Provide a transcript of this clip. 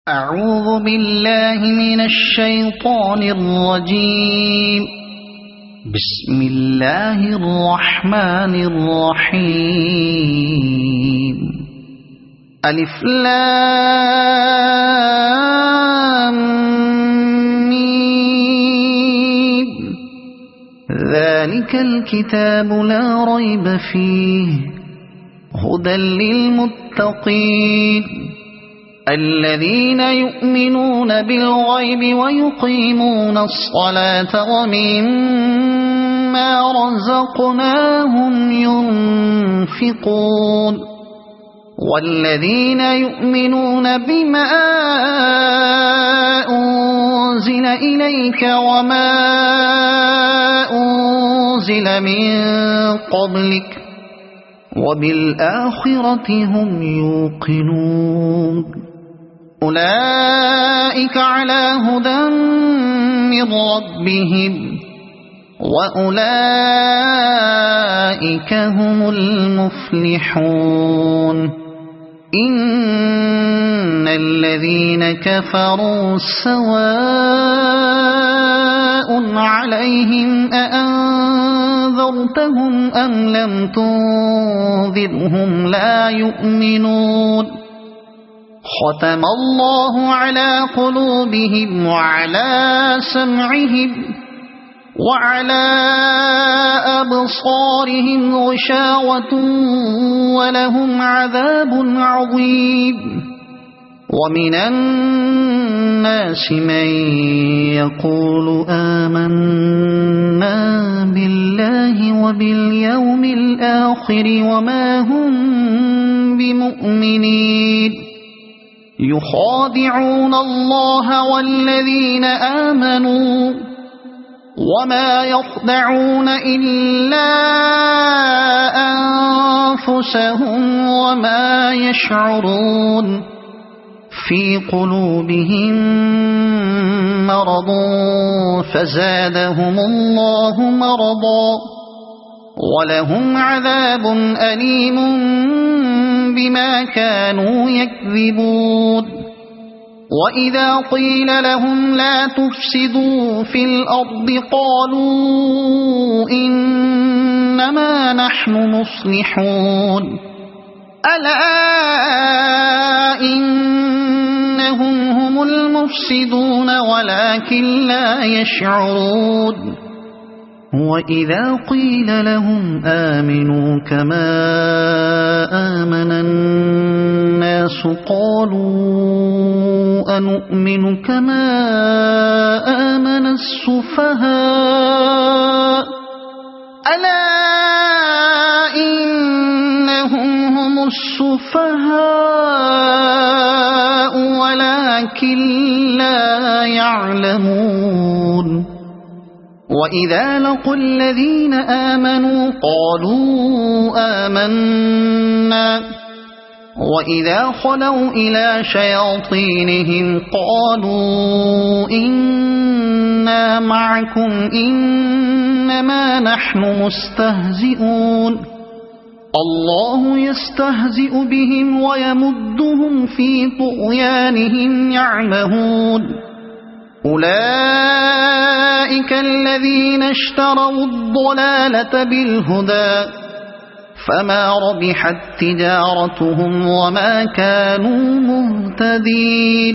أعوذ بالله من الشيطان الرجيم. بسم الله الرحمن الرحيم. ألف لام ميم. ذلك الكتاب لا ريب فيه هدى للمتقين الذين يؤمنون بالغيب ويقيمون الصلاة ومما رزقناهم ينفقون والذين يؤمنون بما أنزل إليك وما أنزل من قبلك وبالآخرة هم يوقنون أولئك على هدى من ربهم وأولئك هم المفلحون إن الذين كفروا سواء عليهم أأنذرتهم أم لم تنذرهم لا يؤمنون ختم الله على قلوبهم وعلى سمعهم وعلى أبصارهم غشاوة ولهم عذاب عظيم ومن الناس من يقول آمنا بالله وباليوم الآخر وما هم بمؤمنين يخادعون الله والذين آمنوا وما يخدعون إلا أنفسهم وما يشعرون في قلوبهم مرض فزادهم الله مرضا ولهم عذاب أليم بما كانوا يكذبون وإذا قيل لهم لا تفسدوا في الأرض قالوا إنما نحن مصلحون ألا إنهم هم المفسدون ولكن لا يشعرون وإذا قيل لهم آمنوا كما آمن الناس قالوا أنؤمن كما آمن السفهاء ألا إنهم هم السفهاء ولكن لا يعلمون وإذا لقوا الذين آمنوا قالوا آمنا وإذا خلوا إلى شياطينهم قالوا إنا معكم إنما نحن مستهزئون الله يستهزئ بهم ويمدهم في طغيانهم يعمهون أولئك الذين اشتروا الضلالة بالهدى فما ربحت تجارتهم وما كانوا مهتدين